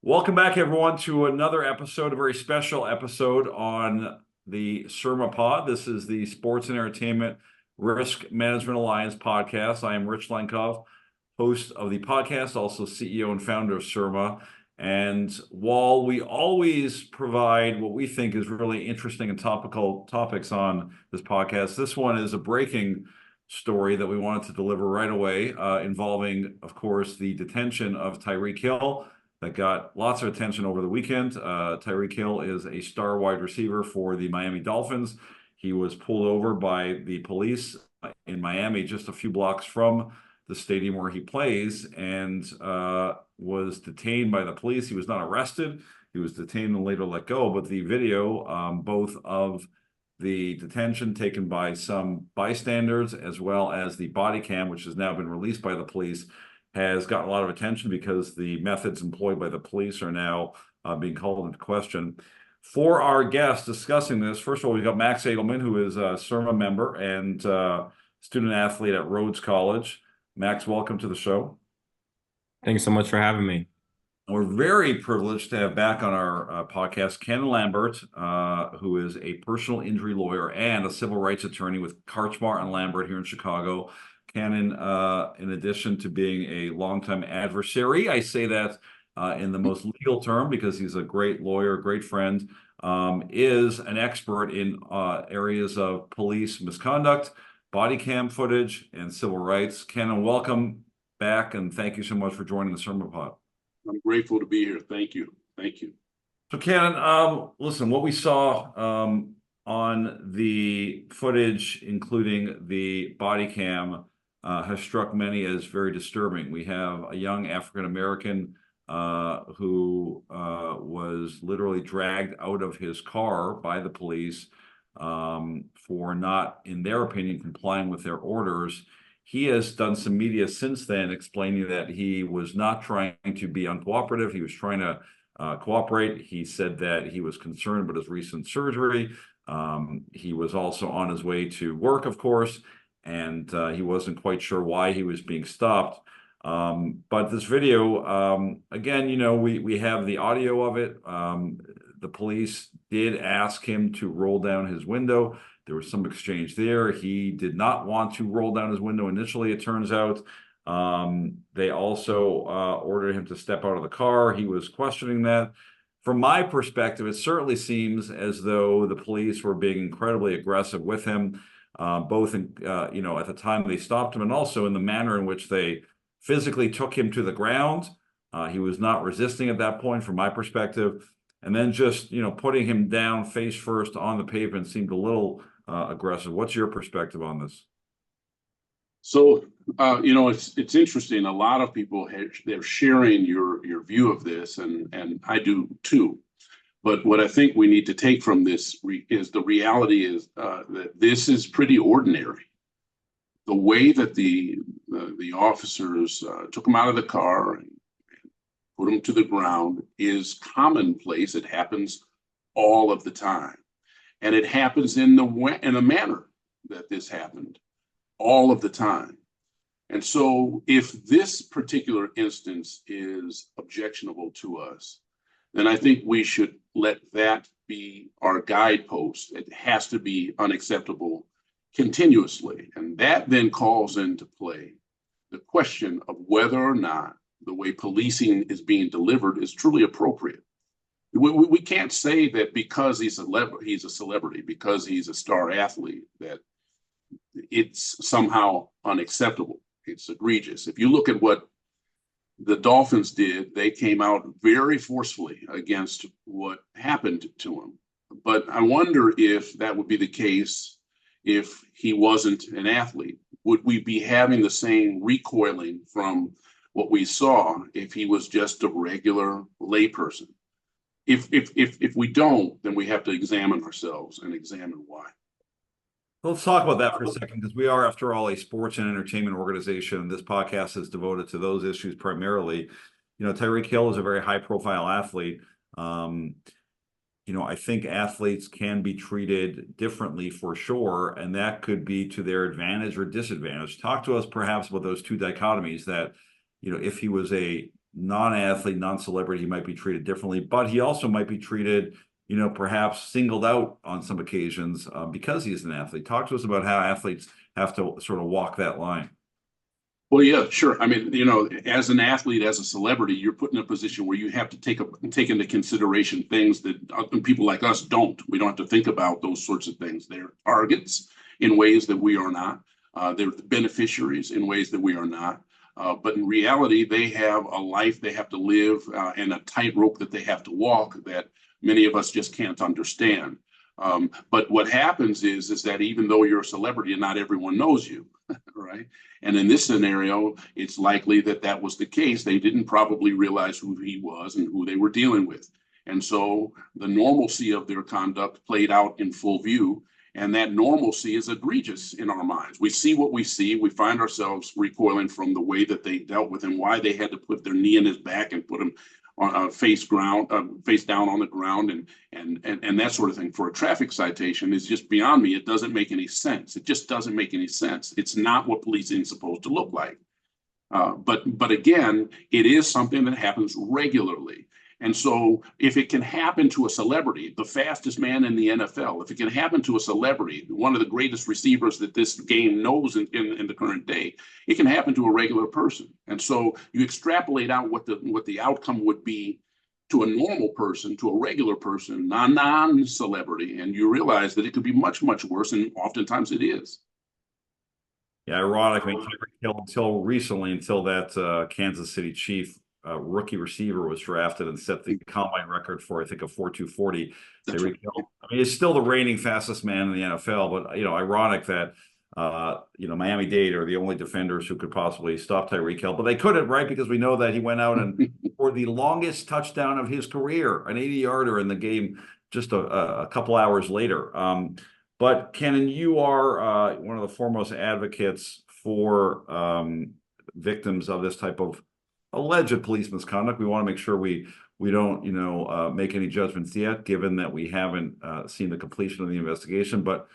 Welcome back, everyone, to another episode, a very special episode on the SERMAPod. This is the Sports and Entertainment Risk Management Alliance podcast. I am Rich Lenkov, host of the podcast, also CEO and founder of SERMA. And while we always provide what we think is really interesting and topical topics on this podcast, this one is a breaking story that we wanted to deliver right away, involving, of course, the detention of Tyreek Hill that got lots of attention over the weekend. Tyreek Hill is a star wide receiver for the Miami Dolphins. He was pulled over by the police in Miami, just a few blocks from the stadium where he plays, and was detained by the police. He was not arrested. He was detained and later let go. But the video, both of the detention taken by some bystanders, as well as the body cam, which has now been released by the police, has gotten a lot of attention because the methods employed by the police are now being called into question. For our guests discussing this, first of all, we've got Max Edelman, who is a SERMA member and student athlete at Rhodes College. Max, welcome to the show. Thanks so much for having me. We're very privileged to have back on our podcast Cannon Lambert, who is a personal injury lawyer and a civil rights attorney with Karchmar and Lambert here in Chicago. Cannon, in addition to being a longtime adversary, I say that in the most legal term because he's a great lawyer, great friend, is an expert in areas of police misconduct, body cam footage, and civil rights. Cannon, welcome back, and thank you so much for joining the SERMAPod. I'm grateful to be here. Thank you. Thank you. So, Cannon, listen, what we saw on the footage, including the body cam, has struck many as very disturbing. We have a young African-American who was literally dragged out of his car by the police for not, in their opinion, complying with their orders. He has done some media since then explaining that he was not trying to be uncooperative. He was trying to cooperate. He said that he was concerned about his recent surgery. He was also on his way to work, of course, and he wasn't quite sure why he was being stopped. But this video, again, we have the audio of it. The police did ask him to roll down his window. There was some exchange there. He did not want to roll down his window initially, it turns out. They also ordered him to step out of the car. He was questioning that. From my perspective, it certainly seems as though the police were being incredibly aggressive with him, both in, at the time they stopped him and also in the manner in which they physically took him to the ground. He was not resisting at that point, from my perspective. And then just, putting him down face first on the pavement seemed a little aggressive. What's your perspective on this? So, it's interesting. A lot of people they're sharing your view of this, and I do too. But what I think we need to take from this is the reality is that this is pretty ordinary. The way that the officers took him out of the car and put him to the ground is commonplace. It happens all of the time. And it happens in the manner that this happened all of the time. And so if this particular instance is objectionable to us, then I think we should let that be our guidepost. It has to be unacceptable continuously. And that then calls into play the question of whether or not the way policing is being delivered is truly appropriate. We can't say that because he's a celebrity, because he's a star athlete, that it's somehow unacceptable. It's egregious. If you look at what the Dolphins did, they came out very forcefully against what happened to him. But I wonder if that would be the case if he wasn't an athlete. Would we be having the same recoiling from what we saw if he was just a regular layperson? If we don't, then we have to examine ourselves and examine why. Let's talk about that for a second, because we are, after all, a sports and entertainment organization, and this podcast is devoted to those issues primarily. Tyreek Hill is a very high-profile athlete. I think athletes can be treated differently for sure, and that could be to their advantage or disadvantage. Talk to us perhaps about those two dichotomies that, if he was a non-athlete, non-celebrity, he might be treated differently, but he also might be treated, perhaps singled out on some occasions because he's an athlete. Talk to us about how athletes have to sort of walk that line. Well, yeah, sure. I mean, as an athlete, as a celebrity, you're put in a position where you have to take into consideration things that people like us don't. We don't have to think about those sorts of things. They're targets in ways that we are not. They're beneficiaries in ways that we are not. But in reality, they have a life they have to live and a tightrope that they have to walk that many of us just can't understand. But what happens is that even though you're a celebrity, not everyone knows you, right? And in this scenario, it's likely that that was the case. They didn't probably realize who he was and who they were dealing with. And so the normalcy of their conduct played out in full view. And that normalcy is egregious in our minds. We see what we see. We find ourselves recoiling from the way that they dealt with him, why they had to put their knee in his back and put him on face down on the ground, and that sort of thing. For a traffic citation is just beyond me. It doesn't make any sense. It just doesn't make any sense. It's not what policing is supposed to look like. But again, it is something that happens regularly. And so if it can happen to a celebrity, the fastest man in the NFL, if it can happen to a celebrity, one of the greatest receivers that this game knows in the current day, it can happen to a regular person. And so you extrapolate out what the outcome would be to a normal person, to a regular person, non-celebrity, and you realize that it could be much, much worse, and oftentimes it is. Yeah, ironic. I mean, Tyreek Hill until recently, until that Kansas City Chief rookie receiver was drafted and set the combine record for, I think, a 4.240. Tyreek Hill. I mean, he's still the reigning fastest man in the NFL, but ironic that Miami-Dade are the only defenders who could possibly stop Tyreek Hill, but they couldn't, right? Because we know that he went out and for the longest touchdown of his career, an 80-yarder in the game, just a couple hours later. But Cannon, you are one of the foremost advocates for victims of this type of alleged police misconduct. We want to make sure we don't make any judgments yet, given that we haven't seen the completion of the investigation. But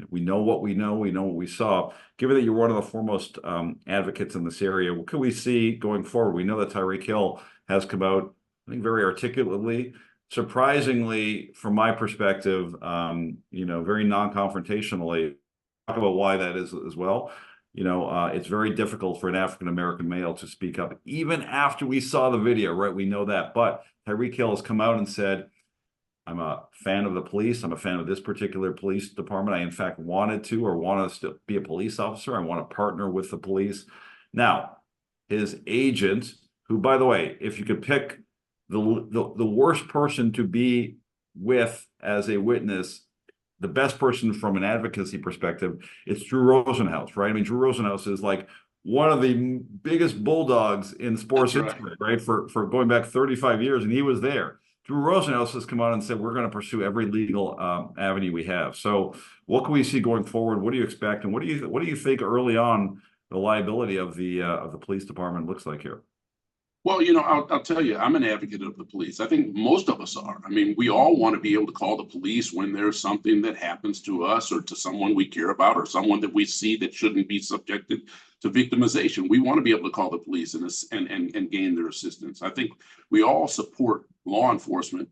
we know what we know. We know what we saw. Given that you're one of the foremost advocates in this area, what can we see going forward? We know that Tyreek Hill has come out, I think, very articulately, surprisingly, from my perspective, very non-confrontationally. Talk about why that is as well. It's very difficult for an African-American male to speak up, even after we saw the video, right? We know that. But Tyreek Hill has come out and said, I'm a fan of the police. I'm a fan of this particular police department. I, in fact, want to be a police officer. I want to partner with the police. Now, his agent, who, by the way, if you could pick the worst person to be with as a witness, the best person from an advocacy perspective, it's Drew Rosenhaus, right? I mean, Drew Rosenhaus is like one of the biggest bulldogs in sports history, right? For going back 35 years, and he was there. Drew Rosenhaus has come out and said, we're going to pursue every legal avenue we have. So what can we see going forward? What do you expect? And what do you think early on the liability of the police department looks like here? Well, I'll tell you, I'm an advocate of the police. I think most of us are. I mean, we all want to be able to call the police when there's something that happens to us or to someone we care about or someone that we see that shouldn't be subjected to victimization. We want to be able to call the police and gain their assistance. I think we all support law enforcement.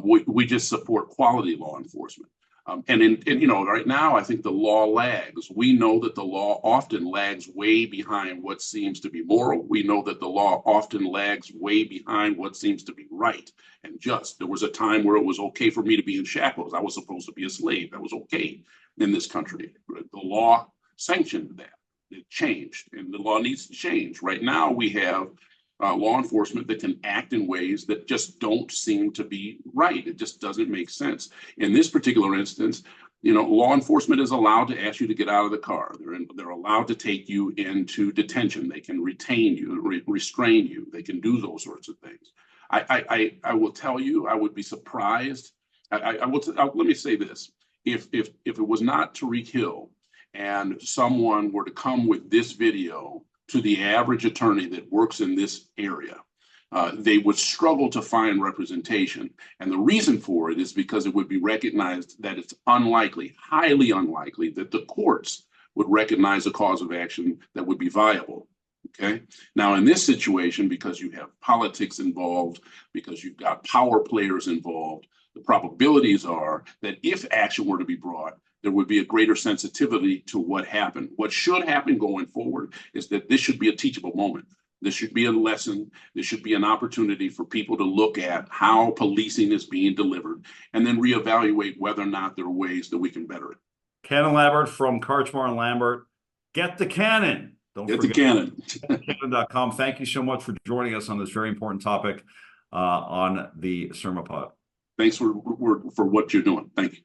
We just support quality law enforcement. Right now, I think the law lags. We know that the law often lags way behind what seems to be moral. We know that the law often lags way behind what seems to be right and just. There was a time where it was okay for me to be in shackles. I was supposed to be a slave. That was okay in this country. The law sanctioned that. It changed, and the law needs to change. Right now, we have law enforcement that can act in ways that just don't seem to be right. It just doesn't make sense. In this particular instance, law enforcement is allowed to ask you to get out of the car. They're allowed to take you into detention. They can retain you, restrain you. They can do those sorts of things. I will tell you, I would be surprised. Let me say this: if it was not Tyreek Hill and someone were to come with this video to the average attorney that works in this area, they would struggle to find representation. And the reason for it is because it would be recognized that it's unlikely, highly unlikely, that the courts would recognize a cause of action that would be viable. Okay. Now, in this situation, because you have politics involved, because you've got power players involved, the probabilities are that if action were to be brought, there would be a greater sensitivity to what happened. What should happen going forward is that this should be a teachable moment. This should be a lesson. This should be an opportunity for people to look at how policing is being delivered and then reevaluate whether or not there are ways that we can better it. Cannon Lambert from Karchmar and Lambert. Get the Cannon. Don't Get the forget Cannon. Cannon.com. Thank you so much for joining us on this very important topic on the SERMAPod. Thanks for what you're doing. Thank you.